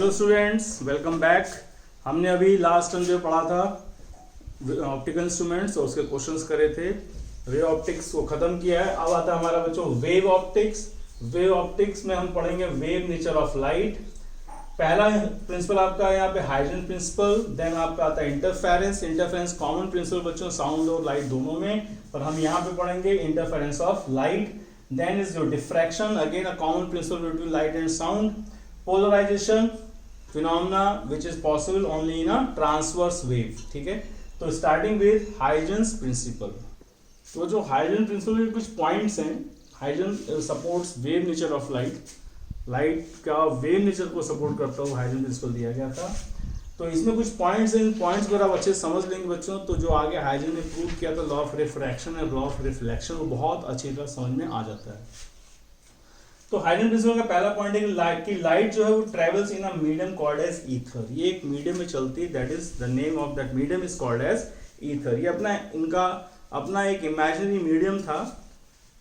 Hello students, welcome back. हमने अभी last time जो पढ़ा था ऑप्टिकल इंस्ट्रूमेंट्स और उसके क्वेश्चंस करे थे। वेव ऑप्टिक्स को खत्म किया है। अब आता है हमारा बच्चों वेव ऑप्टिक्स। वेव ऑप्टिक्स में हम पढ़ेंगे वेव नेचर ऑफ लाइट। पहला प्रिंसिपल आपका यहाँ पे हाइड्रोजन प्रिंसिपल, देन आपका आता है इंटरफेरेंस। इंटरफेरेंस कॉमन प्रिंसिपल बच्चों साउंड और लाइट दोनों में, पर हम यहाँ पे पढ़ेंगे interference of light. Then is your diffraction, again a common principle between light and sound. Polarization phenomena which is possible only in a transverse wave। ठीक है, तो स्टार्टिंग विद हाइड्रोजन प्रिंसिपल। तो जो हाइड्रोजन प्रिंसिपल के कुछ points हैं, hydrogen supports wave nature of light, light का wave nature को सपोर्ट करता हुआ हाइड्रोजन प्रिंसिपल दिया गया था। तो इसमें कुछ पॉइंट्स हैं, इन पॉइंट्स को आप अच्छे से समझ लेंगे बच्चों, तो जो आगे हाइड्रोजन ने प्रूव किया था लॉ ऑफ रिफ्रैक्शन और लॉ ऑफ रिफ्लेक्शन, वो बहुत अच्छी तरह समझ में आ जाता है। तो हाइड्रोजन प्रिंसिपल का पहला पॉइंट है कि लाइट जो है वो travels in a medium called as ether. ये एक मीडियम में चलती है, that is the name of that medium is called as ether. ये इनका अपना एक इमेजिनरी मीडियम था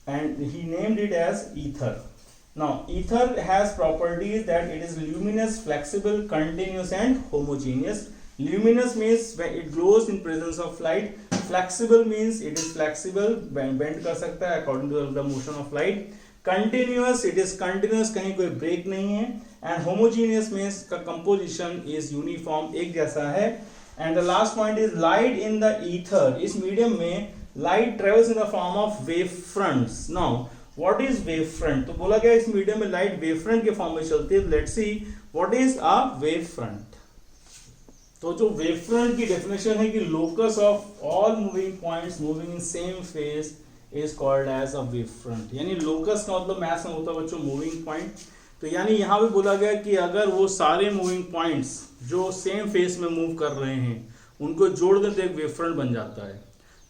and he named it as ether. Now ether has properties that it is luminous, flexible, continuous and homogeneous. Luminous means when it glows in presence of light. Flexible means it is flexible, bend कर सकता है according to the motion of light. Continuous, it is continuous, कहीं कोई break नहीं है. And homogeneous means का composition is uniform, एक जैसा है. And the last point is light in the ether. इस medium में light travels in the form of wave fronts. Now, what is wave front? तो बोला गया इस medium में light wave front के form में चलती है. Let's see what is a wave front. तो जो वेव फ्रंट की डेफिनेशन है कि locus of all moving points moving in same phase is called as a wave front. यानी लोकस का मतलब मैथ्स में होता है बच्चों मूविंग पॉइंट। तो यानी यहाँ पे बोला गया कि अगर वो सारे मूविंग पॉइंट्स जो सेम फेज में मूव कर रहे हैं उनको जोड़ दें तो एक वेव फ्रंट बन जाता है।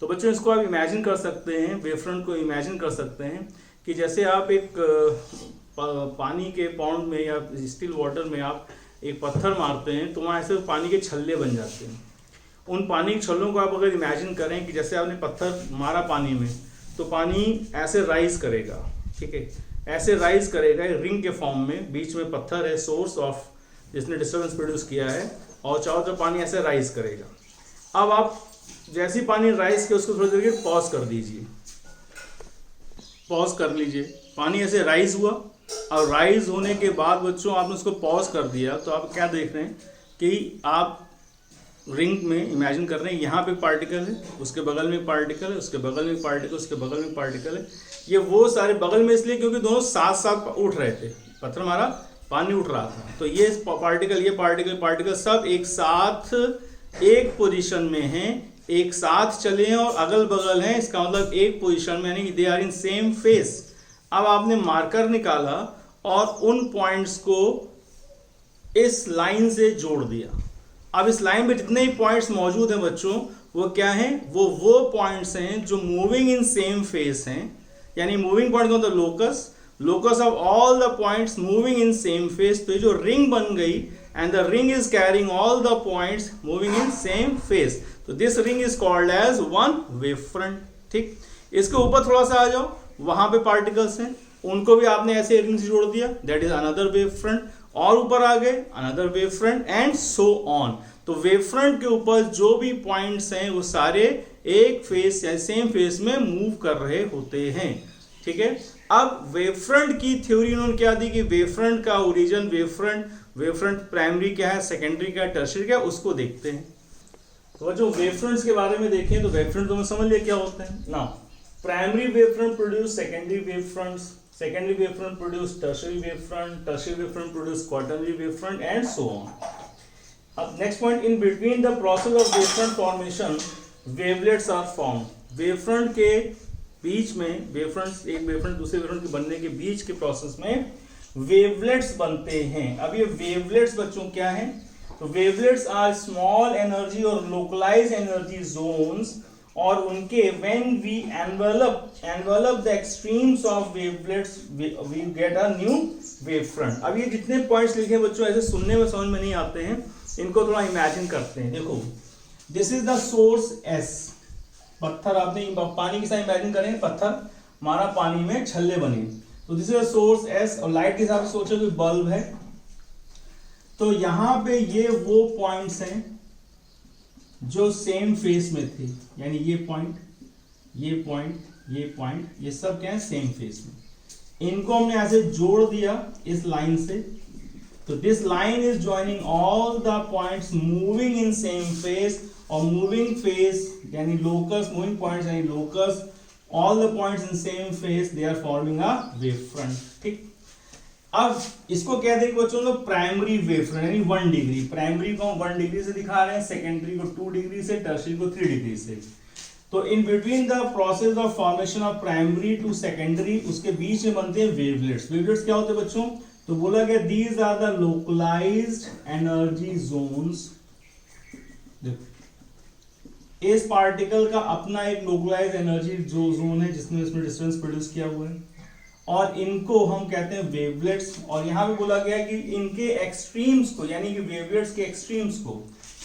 तो बच्चों इसको आप इमेजिन कर सकते हैं, वेव फ्रंट को इमेजिन कर सकते हैं कि जैसे आप एक पानी के पॉन्ड में या स्टिल वाटर में आप एक पत्थर मारते हैं तो वहाँ ऐसे पानी के छल्ले बन जाते हैं। उन पानी के छल्लों को आप अगर इमेजिन करें कि जैसे आपने पत्थर मारा पानी में तो पानी ऐसे राइज करेगा, ठीक है, ऐसे राइज करेगा रिंग के फॉर्म में। बीच में पत्थर है सोर्स ऑफ जिसने डिस्टर्बेंस प्रोड्यूस किया है और चारों तरफ पानी ऐसे राइज करेगा। अब आप जैसे पानी राइज किया उसको थोड़ी देर पॉज कर दीजिए, पॉज कर लीजिए। पानी ऐसे राइज हुआ और राइज होने के बाद बच्चों आपने उसको पॉज कर दिया तो आप क्या देख रहे हैं कि आप रिंग में इमेजिन कर रहे हैं यहाँ पे पार्टिकल है, उसके बगल में पार्टिकल है, उसके बगल में पार्टिकल, उसके बगल में पार्टिकल है। ये वो सारे बगल में इसलिए क्योंकि दोनों साथ साथ उठ रहे थे, पत्थर मारा पानी उठ रहा था। तो ये पार्टिकल सब एक साथ एक पोजिशन में हैं, एक साथ चले हैं और अगल बगल हैं। इसका मतलब एक पोजिशन में, यानी कि they are in same phase. अब आपने मार्कर निकाला और उन पॉइंट्स को इस लाइन से जोड़ दिया। अब इस लाइन में जितने ही पॉइंट्स मौजूद हैं बच्चों वो क्या हैं, वो पॉइंट्स हैं जो मूविंग इन सेम फेस हैं। यानी मूविंग पॉइंट मतलब locus of all the points moving in same face. तो जो रिंग बन गई and the ring is carrying all the points moving in same face, तो this ring is called as one wave front. ठीक, इसके ऊपर थोड़ा सा आ जाओ, वहां पे पार्टिकल्स हैं, उनको भी आपने ऐसे रिंग से जोड़ दिया, that is another wave front. और ऊपर आ गए another wave front and so on. तो वेव फ्रंट के ऊपर जो भी पॉइंट्स हैं वो सारे एक फेस या सेम फेस में मूव कर रहे होते हैं। ठीक है, अब वेव फ्रंट की थ्योरी उन्होंने क्या दी कि वेव फ्रंट का ओरिजिन, वेव फ्रंट प्राइमरी क्या है, सेकेंडरी क्या है, टर्शियरी क्या है, उसको देखते हैं। तो जो वेव फ्रंट्स के बारे में देखें तो वेव फ्रंट तो समझ लिया क्या होते हैं ना। Primary wavefront produce secondary wavefronts, secondary wavefront produce tertiary wavefront produce quaternary wavefront and so on. Next point, in between the process of wavefront formation, wavelets are formed. wavefront के बीच में एक wavefront दूसरे wavefront के बनने के बीच के process में wavelets बनते हैं। अब ये wavelets बच्चों क्या हैं, तो wavelets are small energy और localized energy zones, और उनके when we envelop the extremes of wavelets we get a new wavefront। अब ये जितने पॉइंट्स लिखे हैं बच्चों ऐसे सुनने में समझ में नहीं आते हैं, इनको थोड़ा इमेजिन करते हैं। देखो this is the source S, पत्थर आपने पानी के साथ इमेजिन करेंगे, पत्थर मारा पानी में छल्ले बने, तो this is the source S। और लाइट के हिसाब से सोचो कि बल्ब है, तो यहां पे ये वो पॉइंट्स हैं जो सेम फेस में थे, यानी ये पॉइंट, ये पॉइंट, ये पॉइंट, ये सब क्या है, सेम फेस में। इनको हमने ऐसे जोड़ दिया इस लाइन से, तो this line is joining all the points moving in same phase, और मूविंग फेस यानी लोकस, मूविंग पॉइंट्स यानी locus, all the points in same phase, they are forming a wave front. ठीक, अब इसको कह दें बच्चों लोग प्राइमरी वेव फ्रंट, यानी 1 डिग्री। प्राइमरी को हम 1 डिग्री से दिखा रहे हैं, सेकेंडरी को 2 डिग्री से, टर्शियरी को 3 डिग्री से। तो in between the process of formation of primary to secondary, उसके बीच में बनते हैं वेवलेट्स। वेवलेट्स क्या होते हैं बच्चों? तो बोला गया these are the localised energy zones. इस पार्टिकल का अपना एक लोकलाइज्ड एनर्जी जो जोन है जिसमें इसमें डिस्टेंस प्रोड्यूस किया हुआ है, और इनको हम कहते हैं वेवलेट्स। और यहां भी बोला गया कि इनके एक्सट्रीम्स को, यानी कि वेवलेट्स के एक्सट्रीम्स को,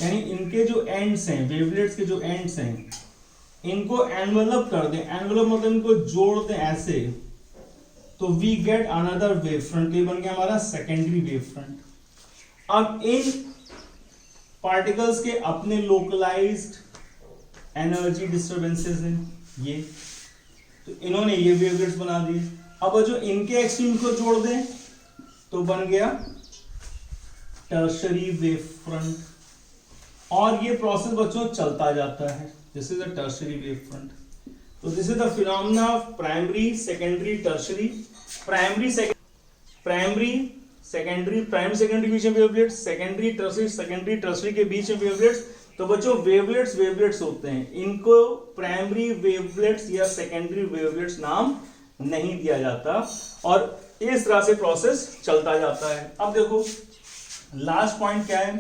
यानी इनके जो एंड्स हैं, वेवलेट्स के जो एंड्स हैं, इनको एनवेलप कर दें। एनवेलप मतलब इनको जोड़ दें ऐसे, तो we get another wave front. ये बन गया हमारा सेकेंडरी वेव फ्रंट। अब इन पार्टिकल्स के अपने लोकलाइज्ड एनर्जी डिस्टर्बेंसेस हैं ये, तो इन्होंने ये वेवलेट्स बना दिए। अब जो इनके एक्सट्रीम को जोड़ दें तो बन गया टर्शरी वेव फ्रंट, और ये प्रोसेस बच्चों चलता जाता है। This is a tertiary wave front. तो this is the phenomena of primary, secondary, tertiary. Primary secondary बीच में वेवलेट्स, सेकेंडरी टर्शरी के बीच में वेवलेट्स। तो बच्चों वेवलेट्स होते हैं, इनको प्राइमरी वेवलेट्स या सेकेंडरी वेवलेट्स नाम नहीं दिया जाता, और इस तरह से प्रोसेस चलता जाता है। अब देखो लास्ट पॉइंट क्या है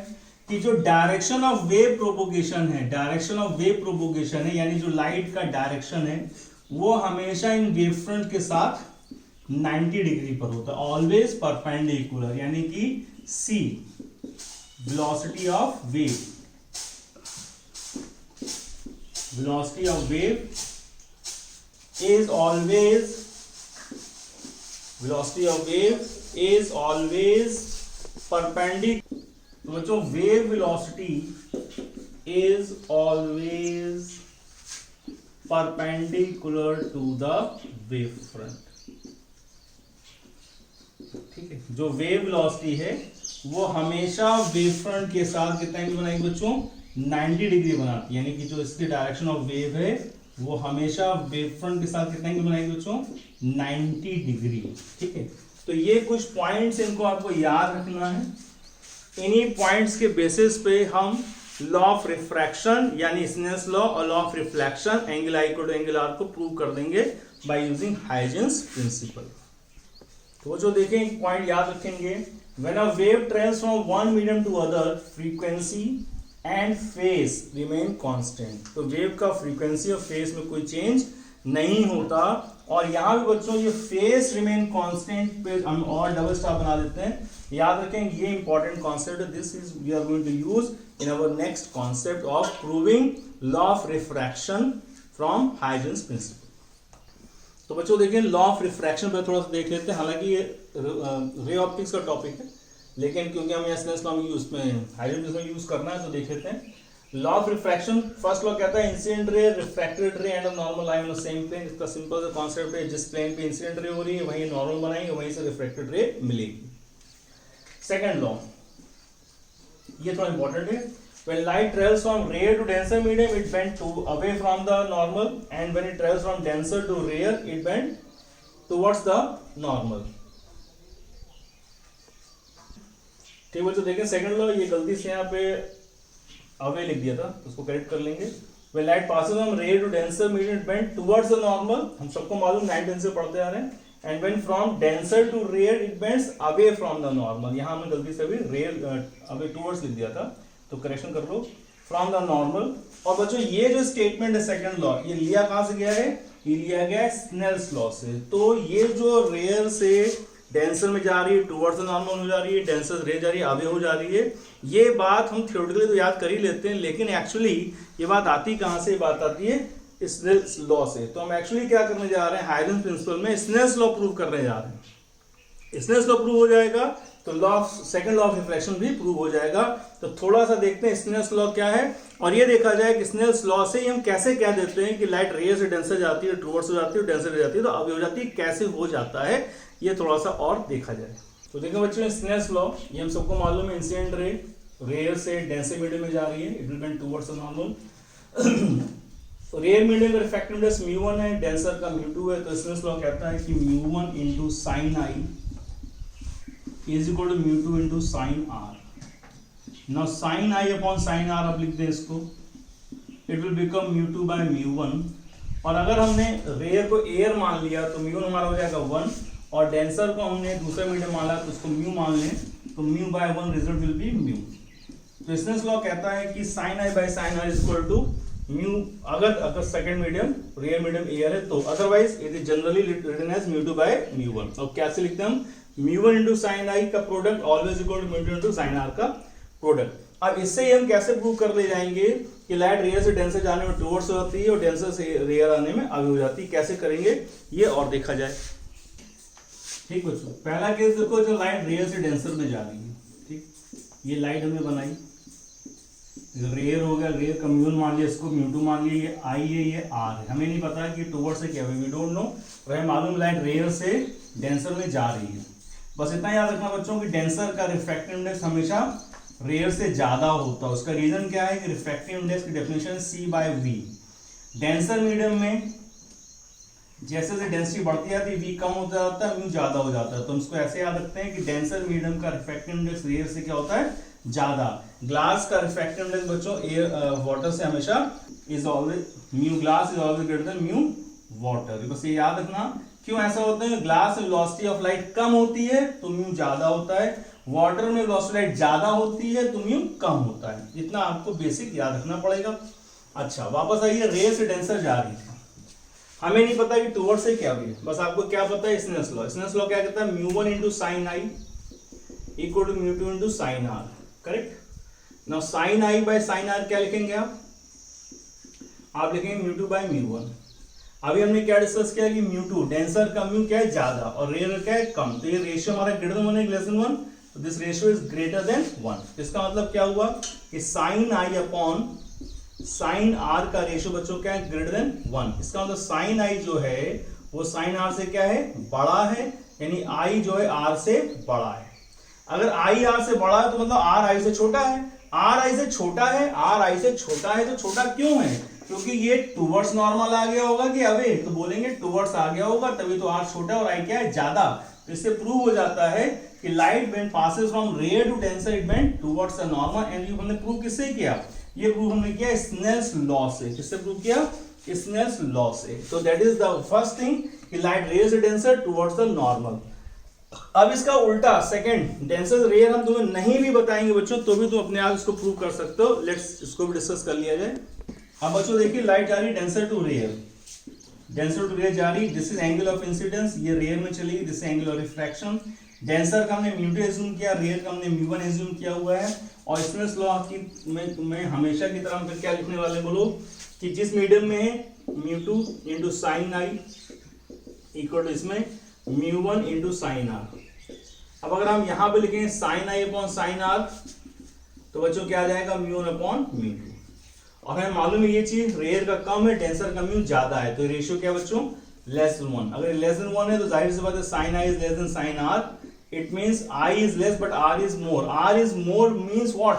कि जो डायरेक्शन ऑफ वेव प्रोपोगेशन है, यानी जो लाइट का डायरेक्शन है, वो हमेशा इन वेव फ्रंट के साथ 90 डिग्री पर होता है, ऑलवेज परपेंडिकुलर, यानी कि c velocity of wave, is always perpendicular। तो बच्चों wave velocity is always perpendicular to the wave front। ठीक है, जो वेव वेलोसिटी है वो हमेशा वेव फ्रंट के साथ कितना एंगल बनाएगी बच्चों? 90 डिग्री बनाती है, यानी कि जो इसकी डायरेक्शन ऑफ वेव है वो हमेशा वेव फ्रंट के साथ कितना एंगल बनाएगी बच्चों? 90 डिग्री। ठीक है, तो ये कुछ पॉइंट्स इनको आपको याद रखना है। इन्हीं पॉइंट्स के बेसिस पे हम लॉ ऑफ रिफ्रैक्शन यानी स्नेल्स लॉ और law of reflection, angle I equal to angle R को प्रूव कर देंगे बाय यूजिंग हाइजेंस प्रिंसिपल। तो जो देखें एक पॉइंट याद रखेंगे, when a wave travels from one medium to other, frequency and phase remain constant. तो वेव का फ्रीक्वेंसी और फेस में कोई चेंज नहीं होता, और यहां भी बच्चों ये फेस रिमेन कांस्टेंट पे हम और डबल स्टार बना देते हैं। याद रखें ये इंपॉर्टेंट कॉन्सेप्ट है, this is we are going to use in our next concept of proving law of refraction from Huygens principle. तो बच्चों देखिए लॉ ऑफ रिफ्रैक्शन पर थोड़ा सा देख लेते हैं। हालांकि ये रे ऑप्टिक्स का टॉपिक है, लेकिन क्योंकि हम स्नेल्स लॉ में हाइजेंस प्रिंसिपल यूज करना है तो देख लेते हैं। Law of refraction, first law कहता है incident ray, refracted ray and normal line on same plane. इसका सिंपल सा कॉन्सेप्ट है, जिस प्लेन पे इंसिडेंट रे हो रही है वहीं नॉर्मल बनाएंगे, वहीं से रिफ्रैक्टेड रे मिलेगी। सेकंड लॉ, ये थोड़ा इंपॉर्टेंट है, when light travels from rare to denser medium it bend to away from the normal, and when it travels from denser to rare it bend towards the normal। ठीक है, तो देखें second law, ये गलती से यहाँ पे अवे लिख दिया था, उसको करेक्ट कर लेंगे। when light passes from rare to denser medium it bend towards the normal, हम सबको मालूम 9 10 से पढ़ते आ रहे हैं, and when from denser to rare it bends away from the normal। यहाँ हमने गलती से भी rare away towards लिख दिया था, तो करेक्शन कर लो, फ्रॉम द नॉर्मल। और बच्चों ये जो स्टेटमेंट है सेकंड लॉ, ये लिया कहां से गया है? ये लिया गया है स्नेल्स लॉ से। तो ये जो रेयर से डेंसर में जा रही है, टुवर्ड्स द नॉर्मल हो जा रही है, डेंसर रे जा रही है, आगे हो जा रही है, ये बात हम थ्योरेटिकली तो याद कर ही लेते हैं, लेकिन एक्चुअली ये बात आती कहां से? बात आती है स्नेल्स लॉ से। तो हम एक्चुअली क्या करने जा रहे हैं, हाइजेंस प्रिंसिपल में स्नेल्स लॉ प्रूव करने जा रहे हैं। स्नेल्स लॉ प्रूव हो जाएगा तो सेकंड लॉ ऑफ रिफ्रैक्शन भी प्रूव हो जाएगा। तो थोड़ा सा देखते हैं स्नेल्स लॉ क्या है, और ये देखा जाए कि स्नेल्स लॉ से हम कैसे कह देते हैं कि लाइट रेयर से डेंसर जाती है, टुवर्ड्स हो जाती है, डेंसर हो जाती है, तो अब हो जाती है, कैसे हो जाता है ये थोड़ा सा और देखा जाए। तो देखो बच्चों, स्नेल्स लॉ ये हम सबको मालूम है, इंसिडेंट रे रेयर से डेंसर मीडियम में जा रही है, it will bend towards the normal. Rare medium का रिफ्रैक्टिव इंडेक्स μ1 है, डेंसर का μ2 है, तो स्नेल्स लॉ कहता है कि μ1 into sin I is equal to μ2 into sin R। Now sin I upon sin R अब लिख दे इसको, it will become μ2 by μ1। और अगर हमने रेयर को एयर मान लिया तो μ1 हमारा हो जाएगा 1, और डेंसर को हमने दूसरा मीडियम माना तो उसको μ मान लें, तो μ by 1 रिजल्ट विल बी μ। तो स्नेल्स लॉ कहता है कि sin I by sin R is equal to mu, अगर second medium real medium air है तो, otherwise it is generally written as μ2 by μ1। और कैसे लिखते हैं हम, μ1 into sin I का product always equal to μ2 into sin R का प्रोडक्ट। अब इससे हम कैसे प्रूव कर ले जाएंगे कि लाइट रेयर से डेंसर जाने में टुवर्ड्स हो जाती है और डेंसर से रेयर आने में आगे हो जाती है, कैसे करेंगे ये और देखा जाए। ठीक बच्चों, पहला केस देखो, जो लाइट रेयर से डेंसर में जा रही है, ठीक, ये लाइट हमने बनाई, रेयर हो गया, रेयर का म्यून मान लिया, इसको μ2 मान लिया, ये I है, ये R है, हमें नहीं पता कि टुवर्ड्स से क्या है, वी डोंट नो, और हमें मालूम लाइट रेयर से डेंसर में जा रही है। बस इतना याद रखना बच्चों कि डेंसर का रिफ्रैक्टिव इंडेक्स हमेशा रेयर से ज्यादा होता है। उसका रीजन क्या है कि रिफ्रैक्टिव इंडेक्स की डेफिनेशन C/V। डेंसर मीडियम में जैसे जैसे डेंसिटी बढ़ती जाती है, V कम होता जाता है, म्यू ज्यादा हो जाता है। तो हम इसको ऐसे याद रखते हैं कि डेंसर मीडियम का रिफ्रैक्टिव इंडेक्स रेयर से क्या होता है, ज्यादा। ग्लास का रिफ्रैक्टिव इंडेक्स बच्चों एयर वाटर से हमेशा is always mu glass is always greater than mu water. बस ये याद रखना। क्यों ऐसा होता है, ग्लास में वेलोसिटी ऑफ लाइट कम होती है तो म्यू ज्यादा होता है, वाटर में वेलोसिटी लाइट ज्यादा होती है तो म्यू कम होता है। इतना आपको बेसिक याद रखना पड़ेगा। अच्छा, वापस आइए, रेयर से डेंसर जा रही थी, हमें नहीं पता कि टुवर्ड से क्या हुई, बस आपको क्या पता है, स्नेल्स लॉ। स्नेल्स लॉ क्या कहता है, μ1 into sin I equal to μ2 into sin R, correct. Now sin I by sin R क्या लिखेंगे आप लिखेंगे μ2 by μ1। अभी हमने क्या डिस्कस किया कि μ2 डेंसर का म्यू क्या है, ज्यादा, और रेयर क्या है, कम। तो ये रेशियो हमारा ग्रेटर देन 1 है, लेस देन 1, तो this ratio is greater than 1। इसका मतलब क्या हुआ कि sin I upon sin R का रेशियो बच्चों क्या है, ग्रेटर देन 1। इसका मतलब sin I जो है वो sin R से क्या है, बड़ा है, यानी I जो है R से बड़ा है। अगर I R से बड़ा है तो मतलब R I से छोटा है, R I से छोटा है, R I से छोटा है, तो छोटा क्यों है, क्योंकि ये टुवर्ड्स नॉर्मल आ गया होगा कि अवे, तो बोलेंगे टुवर्ड्स आ गया होगा, तभी तो R छोटा और I क्या है, ज्यादा। तो इससे प्रूव हो जाता है कि light when passes from rare to denser it bend towards the normal. And ये हमने प्रूव किससे किया, ये प्रूव हमने किया स्नेल्स लॉ से। किससे प्रूव किया, स्नेल्स लॉ से। तो that is the first thing कि लाइट रेयर से डेंसर टुवर्ड्स द नॉर्मल। अब इसका उल्टा सेकंड, डेंसर रेयर हम तुम्हें नहीं भी बताएंगे बच्चों, तो भी तुम अपने आप इसको प्रूव कर सकते हो। लेट्स इसको भी डिस्कस कर लिया जाए। अब बच्चों देखिए, लाइट जा रही है denser to rare, denser to rare जा रही, this is angle of incidence, ये रेयर में चलेगी, this angle of refraction. Denser का हमने μ2 एज्यूम किया, रेयर का हमने μ1 एज्यूम किया हुआ है। और स्नेल्स लॉ की मैं हमेशा की तरह फिर क्या लिखने वाले बोलो कि जिस मीडियम में है μ2 into sin I equal to इसमें μ1 into sin R। अब अगर हम यहां पे लिखें sin I upon sin R तो बच्चों क्या आ जाएगा, μ1 अपॉन μ2। और हमें मालूम है ये चीज रेयर का कम है, डेंसर का म्यू ज्यादा है, तो रेशियो क्या बच्चों, लेस देन 1। अगर लेस देन 1 है तो जाहिर सी बात है sin I is less than sin R, it means I is less but R is more. R is more means what,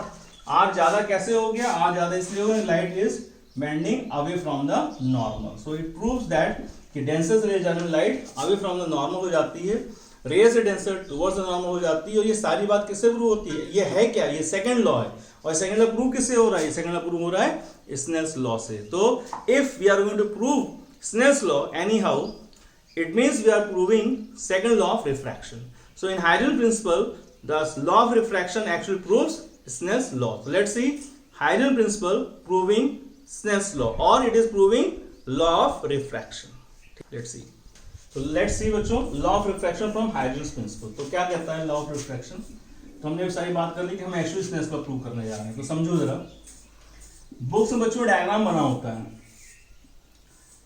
R ज्यादा कैसे हो गया, R ज्यादा इसलिए हो गया light is bending away from the normal. So it proves that कि denser से रेयर जाने में light away from the normal हो जाती है, रेयर से डेंसर टुवर्ड्स द नॉर्मल हो जाती है। और ये सारी बात किससे प्रूव होती है, ये है क्या, ये सेकंड लॉ है। और सेकंड लॉ प्रूव किससे हो रहा है, सेकंड लॉ प्रूव हो रहा है स्नेल्स लॉ से। तो if we are going to prove Snell's law anyhow, it means we are proving second law of refraction. So in हाइडल principle the law of refraction actually proves Snell's law. So let's see Hydel principle proving Snell's law, or it is proving law of refraction. Let's see. So let's see बच्चों law of refraction from Hydel's principle. तो क्या कहता है law of refraction? तो हमने सारी बात कर ली कि हम एक्चुअली Snell's law प्रूव करने जा रहे हैं। तो समझो जरा, बुक्स में बच्चों डायग्राम बना होता है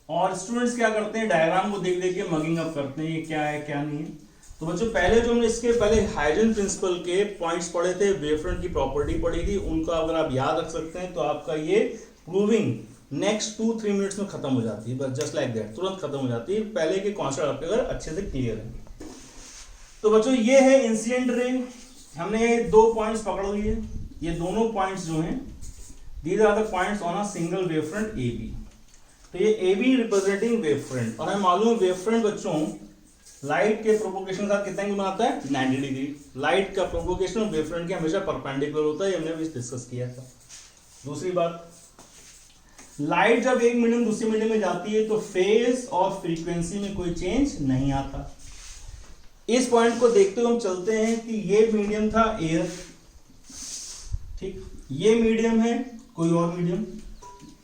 और स्टूडेंट्स क्या करते हैं, डायग्राम को देख देख के मगिंग अप करते हैं, ये क्या है क्या नहीं है। तो बच्चों पहले जो हमने इसके पहले हाइजेन प्रिंसिपल के पॉइंट्स पढ़े थे, वेवफ्रंट की प्रॉपर्टी पढ़ी थी, उनको अगर आप याद रख सकते हैं तो आपका ये प्रूविंग नेक्स्ट 2-3 मिनट्स में खत्म हो जाती है, बस जस्ट लाइक दैट, तुरंत खत्म हो जाती है, पहले के कॉन्सेप्ट आपके अगर अच्छे से क्लियर है। तो बच्चों ये है इंसिडेंट रे, हमने 2 पॉइंट्स पकड़ लिए, ये दोनों पॉइंट्स जो हैं these are the points on a single wavefront AB। तो ये AB रिप्रेजेंटिंग वेवफ्रंट, और हमें मालूम है वेवफ्रंट बच्चों लाइट के प्रोपोगेशन के साथ कितना एंगल बनाता है, 90 डिग्री। लाइट का प्रोपोगेशन वेवफ्रंट के हमेशा परपेंडिकुलर होता है, हमने अभी डिस्कस किया था। दूसरी बात, लाइट जब एक मीडियम दूसरे मीडियम में जाती है तो फेज और फ्रीक्वेंसी में कोई चेंज नहीं आता। इस पॉइंट को देखते हुए हम चलते हैं कि ये मीडियम था एयर, ठीक, ये मीडियम है कोई और मीडियम,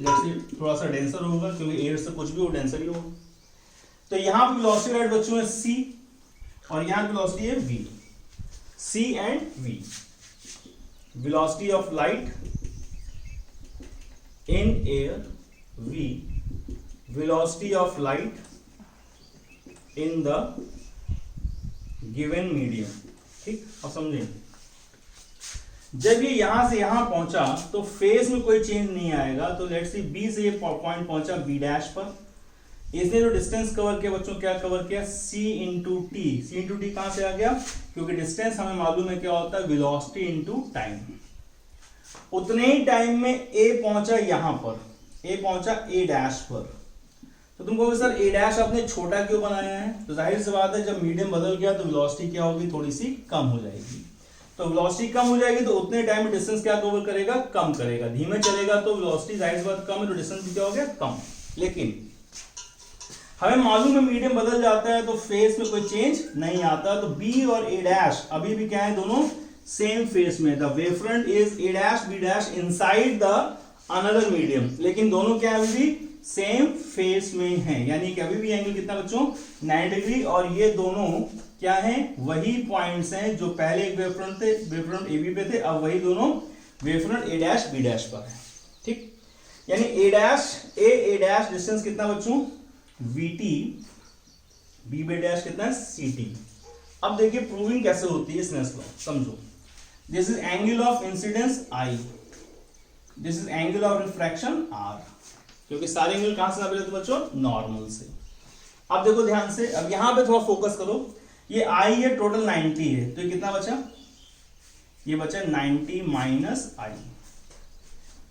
जैसे थोड़ा सा डेंसर होगा क्योंकि एयर से कुछ भी हो डेंसर ही होगा। तो यहां पे वेलोसिटी लाइट बच्चों है C और यहां वेलोसिटी है V, C and V। Velocity of light in air V, velocity of light in the given medium, ठीक। अब समझें, जब ये यहां से यहां पहुंचा तो फेज में कोई चेंज नहीं आएगा। तो लेट्स सी B से ये पॉइंट पहुंचा B डैश पर, इसने जो डिस्टेंस कवर किया बच्चों, क्या कवर किया, C into T. C into T कहां से आ गया, क्योंकि डिस्टेंस हमें मालूम है क्या होता है, वेलोसिटी इंटू टाइम। उतने ही टाइम में A पहुंचा यहां पर, A पहुंचा A डैश पर। तो तुम कहोगे सर A डैश आपने छोटा क्यों बनाया है, तो जाहिर सी बात है जब मीडियम बदल गया तो वेलोसिटी क्या होगी, थोड़ी सी कम हो जाएगी। तो वेलोसिटी कम हो जाएगी तो उतने टाइम में डिस्टेंस क्या कवर करेगा, कम करेगा। धीमे चलेगा तो वेलोसिटी जाहिर सी बात कम है तो डिस्टेंस भी क्या हो गया, कम। लेकिन हमें मालूम है मीडियम बदल जाता है तो फेस में कोई चेंज नहीं आता। तो B और A डैश अभी भी क्या है, दोनों सेम फेस में। The wavefront is A dash B dash inside the another medium, लेकिन दोनों क्या अभी भी सेम फेस में हैं, यानी कि अभी भी एंगल कितना बच्चों, 90 डिग्री। और ये दोनों क्या हैं, वही पॉइंट्स हैं जो पहले एक वेवफ्रंट थे, वेवफ्रंट AB पे थे, अब वही दोनों wavefront A dash B dash पर है, ठीक। यानी A dash A dash distance कितना बच्चों, VT, B B डैश कितना है, CT। अब देखिए प्रूविंग कैसे होती है स्नेल्स लॉ, समझो। This is angle of incidence I, this is angle of refraction R, क्योंकि सारे एंगल कहां से नापे जाते बच्चों, नॉर्मल से। अब देखो ध्यान से, अब यहां पे थोड़ा फोकस करो, ये I है टोटल 90 है, तो ये कितना बचा, ये बचा 90 माइनस I।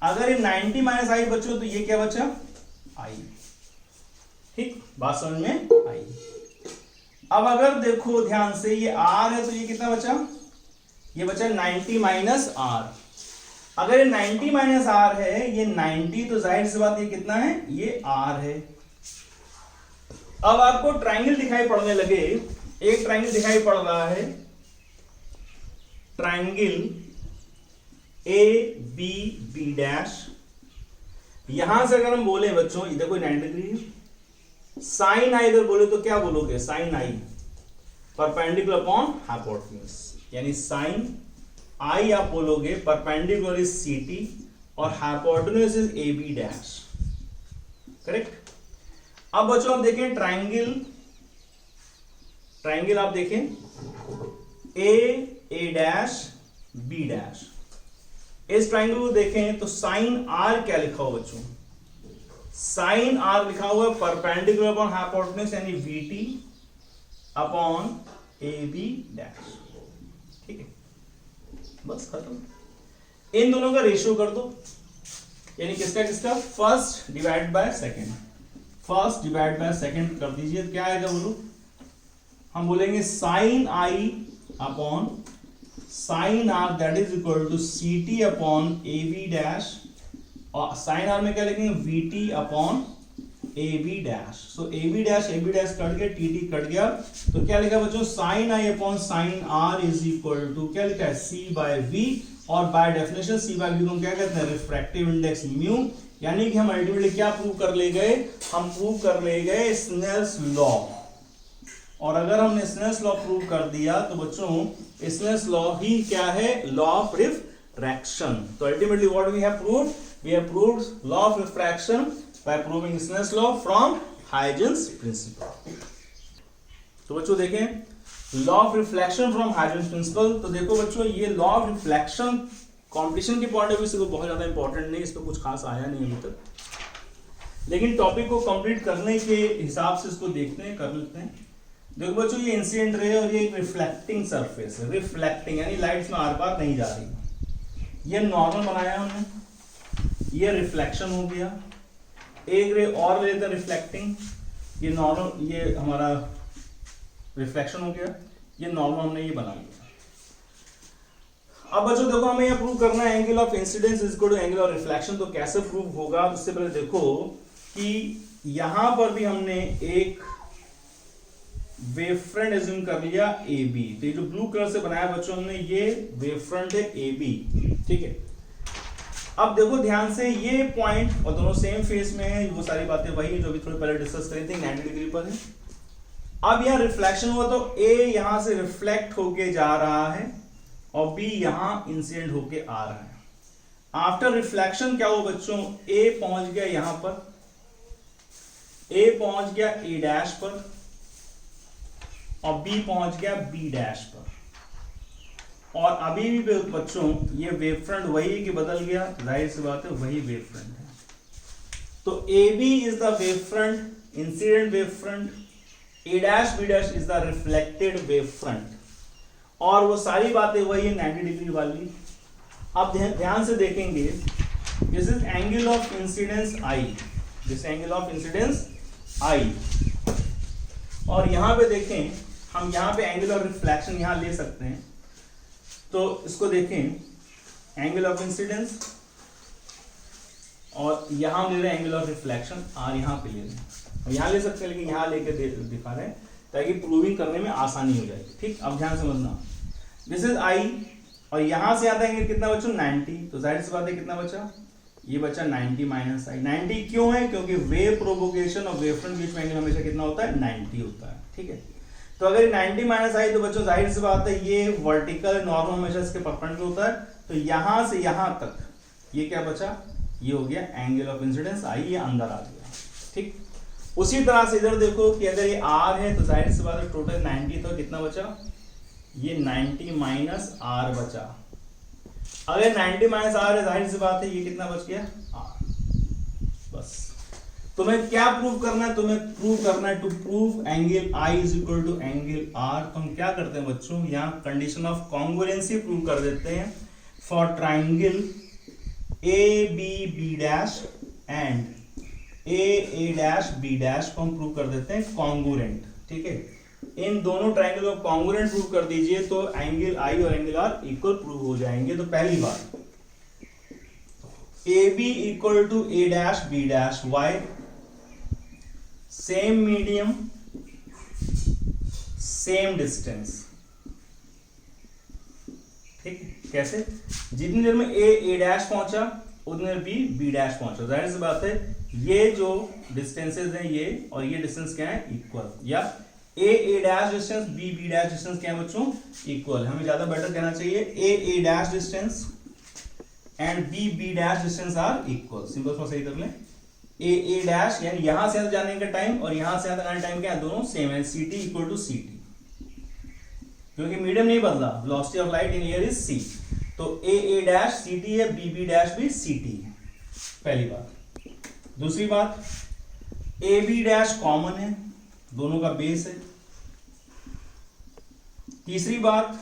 अगर ये 90 माइनस I बच्चों तो ये क्या बचा, I, ठीक, बात समझ में आई। अब अगर देखो ध्यान से, ये R है तो ये कितना बचा, ये बचा 90 माइनस R। अगर ये 90 माइनस R है, ये 90, तो जाहिर सी बात ये कितना है, ये R है। अब आपको ट्राइंगल दिखाई पड़ने लगे, एक ट्राइंगल दिखाई पड़ रहा है, ट्राइंगल ABB डैश। यहां से अगर हम बोले बच्चों, इधर कोई 90 डिग्री है, साइन आई अगर बोले तो क्या बोलोगे, साइन आई परपेंडिकुलर अपॉन हाइपोटेन्यूज, यानी साइन आई आप बोलोगे परपेंडिकुलर इज CT और hypotenuse is AB dash, correct. अब बच्चों आप देखें ट्राइंगल, ट्राइंगल आप देखें A डैश B डैश। इस ट्राइंगल को देखें तो साइन R क्या लिखा हुआ बच्चों, साइन R लिखा हुआ है परपेंडिकुलर अपॉन हाइपोटेन्यूज, यानी VT अपॉन AB डैश, ठीक है, बस खत्म। इन दोनों का रेशियो कर दो, यानी किसका किसका, first divide by second, first divide by second कर दीजिए, क्या आएगा बोलो, हम बोलेंगे sine I upon sine R that is equal to CT upon AB dash, और साइन R में क्या लिखेंगे, VT upon AB dash. So AB dash cut गया, TT कट गया, तो क्या लिखा बच्चों, sine I upon sine R is equal to क्या लिखा है, C बाय V, और by definition C by V को क्या कहते हैं, रिफ्रैक्टिव इंडेक्स म्यू। यानी कि हम अल्टीमेटली क्या प्रूव कर ले गए, हम प्रूव कर ले गए स्नेल्स लॉ। और अगर हमने स्नेल्स लॉ प्रूव कर दिया तो बच्चों स्नेल्स लॉ ही क्या है, लॉ ऑफ रिफ्रैक्शन। तो ultimately what we have proved, we have proved law of refraction by proving Snell's law from Huygens principle। तो बच्चों देखें, law of reflection from Huygens principle. तो देखो बच्चों, ये लॉ ऑफ रिफ्लेक्शन कंपटीशन के point of view से तो बहुत ज्यादा इंपॉर्टेंट नहीं, इस पर कुछ खास आया नहीं अभी तक, लेकिन टॉपिक को कंप्लीट करने के हिसाब से इसको देखते हैं, कर लेते हैं। देखो बच्चों, ये इंसिडेंट रे और ये एक रिफ्लेक्टिंग सरफेस है। रिफ्लेक्टिंग यानी लाइट में आर पार नहीं जा रही। ये नॉर्मल बनाया हमने, ये रिफ्लेक्शन हो गया। एक रे और लेते हैं रिफ्लेक्टिंग, ये नॉर्मल, ये हमारा रिफ्लेक्शन हो गया, ये नॉर्मल हमने ये बना लिया। अब बच्चों देखो, हमें यह प्रूव करना है angle of incidence is equal to angle of reflection. तो कैसे प्रूव होगा, उससे पहले देखो कि यहां पर भी हमने एक वेव फ्रंट एज्यूम कर लिया ए बी। तो ये जो ब्लू कलर से बनाया बच्चों हमने, ये वेव फ्रंट है ए बी, ठीक है। अब देखो ध्यान से, ये पॉइंट और दोनों सेम फेस में है, वो सारी बातें वही जो भी थोड़ी पहले डिस्कस करी थी, 90 डिग्री पर है। अब यहाँ रिफ्लेक्शन हुआ तो ए यहां से रिफ्लेक्ट होके जा रहा है और बी यहां इंसिडेंट होके आ रहा है। आफ्टर रिफ्लेक्शन क्या हुआ बच्चों, ए पहुंच गया यहां पर, ए पहुंच गया ए डैश पर और बी पहुंच गया बी डैश पर। और अभी भी बच्चों ये वेव फ्रंट वही है कि बदल गया, जाहिर सी बात है वही वेव फ्रंट है। तो A B is the wave front, incident wave front, A dash B dash is the reflected wave front, और वो सारी बातें वही है 90 डिग्री वाली। अब ध्यान से देखेंगे, this is angle of incidence I, this angle of incidence I, और यहां पे देखें, हम यहां पे एंगल ऑफ रिफ्लेक्शन यहां ले सकते हैं। तो इसको देखें, एंगल ऑफ इंसिडेंस, और यहां ले रहे हैं एंगल ऑफ रिफ्लेक्शन, आर यहां पे ले रहे हैं, यहां ले सकते हैं लेकिन यहां लेके दिखा रहे हैं ताकि प्रूविंग करने में आसानी हो जाएगी, ठीक। अब ध्यान समझना, दिस इज आई और यहां से आता है कितना बच्चों 90, तो जाहिर सी बात है कितना बचा, ये बचा 90 माइनस आई। 90 क्यों है, क्योंकि वेव प्रोपोगेशन और वेव फ्रंट बीच में एंगल हमेशा कितना होता है 90 होता है, ठीक है। तो अगर 90 माइनस आई तो बच्चों जाहिर सी बात है ये वर्टिकल नॉर्मल हमेशा इसके परपेंडिकुलर होता है, तो यहां से यहां तक ये क्या बचा, ये हो गया एंगल ऑफ इंसिडेंस आई, ये अंदर आ गया, ठीक। उसी तरह से इधर देखो कि अगर ये आर है तो जाहिर सी बात है टोटल 90, तो कितना बचा, ये 90 माइनस आर बचा। अगर 90 माइनस आर है, जाहिर सी बात है ये कितना बच गया आर। बस तुम्हें क्या प्रूव करना है, तुम्हें प्रूव करना है to prove angle I is equal to angle R. तो हम क्या करते हैं बच्चों, यहाँ कंडीशन ऑफ कॉन्ग्रुएंसी प्रूव कर देते हैं for triangle A B B dash and A dash B dash को हम प्रूव कर देते हैं कॉन्ग्रुएंट, ठीक है। इन दोनों ट्राइंगल को कॉन्ग्रुएंट प्रूव कर दीजिए तो एंगल आई और एंगल आर इक्वल प्रूव हो जाएंगे। तो पहली बात, A B equal to A dash B dash, why, same medium same distance, ठीक। कैसे, जितनी देर में ए डैश पहुंचा उतनी देर बी बी डैश पहुंचा, जाहिर सी बात है ये जो डिस्टेंसेस हैं ये और ये डिस्टेंस क्या है इक्वल, या A dash distance B B dash distance क्या है बच्चों इक्वल। हमें ज्यादा बेटर कहना चाहिए A dash distance and B B dash distance are equal. Simple सा सही कर लें, ए डैश यानी यहां से जाने का टाइम और यहां से आने का टाइम क्या है, दोनों सेम है, C T equal to C T, क्योंकि मीडियम नहीं बदला, velocity of light in air is C. तो ए डैश सी टी है, बी बी डैश भी सी टी है, पहली बात। दूसरी बात, ए बी डैश कॉमन है, दोनों का बेस है। तीसरी बात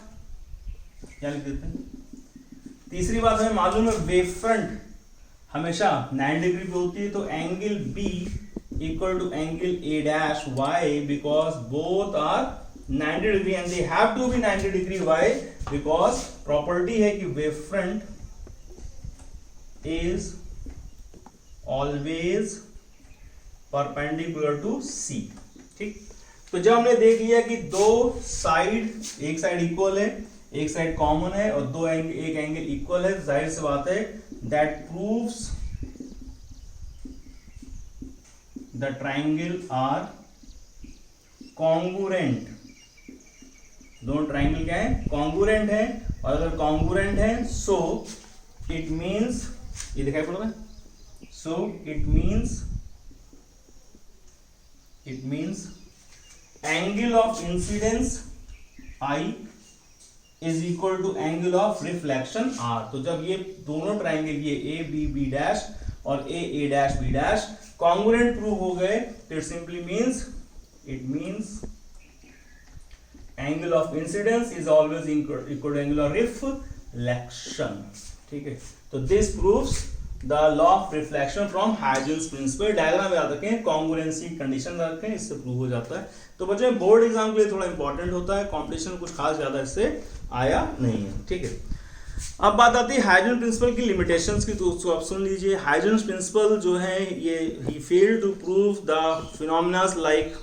क्या लिख देते हैं, तीसरी बात हमें मालूम है वेव फ्रंट हमेशा 90 डिग्री पे होती है, तो angle B equal to angle A dash, why, because both are 90 degree and they have to be 90 degree, why, because property है कि wave front is always perpendicular to C, ठीक। तो जब हमने देख लिया कि दो साइड, एक साइड इक्वल है एक साइड कॉमन है और दो एंगल, एक एंगल इक्वल है, जाहिर सी बात है that proves the triangle are congruent. दोनों ट्राइंगल क्या है कॉन्ग्रुएंट है, और अगर कॉन्ग्रुएंट है सो इट मींस, ये दिखाई पड़ रहा है, so it means angle of incidence I is equal to angle of reflection R. तो जब ये दोनों ट्राइंगल ये ए बी बी डैश और A dash B dash congruent prove हो गए, तो it simply means angle of incidence is always equal to angle of reflection. ठीक है, तो this proves the law of reflection from Huygens principle. Diagram याद रखें, congruency condition रखें, इससे प्रूव हो जाता है। तो बच्चों बोर्ड एग्जाम के लिए थोड़ा इंपॉर्टेंट होता है, कंपटीशन कुछ खास ज्यादा इससे आया नहीं है। ठीक है, अब बात आती है हाइजेंस प्रिंसिपल की लिमिटेशंस की। तो उसको आप सुन लीजिए। हाइजेंस प्रिंसिपल जो है ये ही failed to prove the phenomena like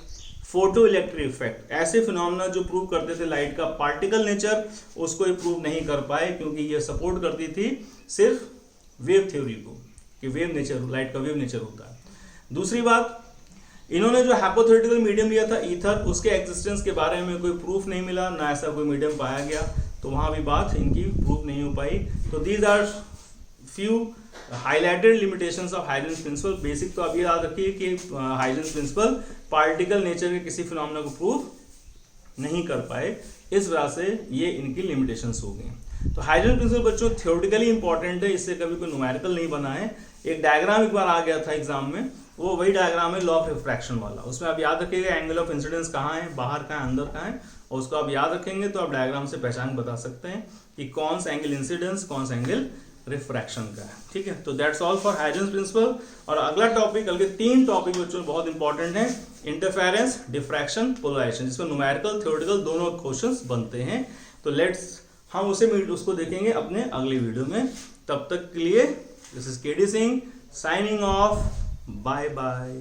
photo electric effect. ऐसे फिनोमेना जो प्रूव करते थे लाइट का पार्टिकल नेचर, उसको ये प्रूव नहीं कर पाए, क्योंकि ये सपोर्ट करती थी सिर्फ वेव थ्योरी को, कि वेव नेचर, लाइट का वेव नेचर होता है। दूसरी बात, इन्होंने जो हाइपोथेटिकल मीडियम लिया था ईथर, उसके एग्जिस्टेंस के बारे में कोई प्रूफ नहीं मिला, ना ऐसा कोई मीडियम पाया गया, तो वहां भी बात इनकी प्रूफ नहीं हो पाई। तो these are few highlighted limitations of Huygens principle. Basic तो आप ये याद रखिए कि हाइजेंस प्रिंसिपल पार्टिकल नेचर के किसी फिनोमेना को प्रूफ नहीं कर पाए, इस वजह से ये इनकी लिमिटेशंस हो गई। तो हाइजेंस प्रिंसिपल बच्चों थ्योरेटिकली इंपॉर्टेंट है, इससे कभी कोई न्यूमेरिकल नहीं बना है। एक डायग्राम एक बार आ गया था एग्जाम में, वो वही डायग्राम है लॉ ऑफ रिफ्रैक्शन वाला। उसमें आप याद रखिएगा एंगल ऑफ इंसिडेंस कहाँ है, बाहर कहाँ है, अंदर कहाँ है, और उसको आप याद रखेंगे तो आप डायग्राम से पहचान बता सकते हैं कि कौन सा एंगल इंसिडेंस, कौन सा एंगल रिफ्रैक्शन का है। ठीक है, तो that's all for Huygens principle. और अगला टॉपिक, कल के 3 टॉपिक बच्चों बहुत इंपॉर्टेंट है, इंटरफेरेंस, डिफ्रैक्शन, पोलराइजेशन, जिसमें न्यूमेरिकल थ्योरेटिकल दोनों क्वेश्चंस बनते हैं। तो लेट्स हम उसको देखेंगे अपने अगले वीडियो में। तब तक के लिए this is KD Singh signing off, bye bye.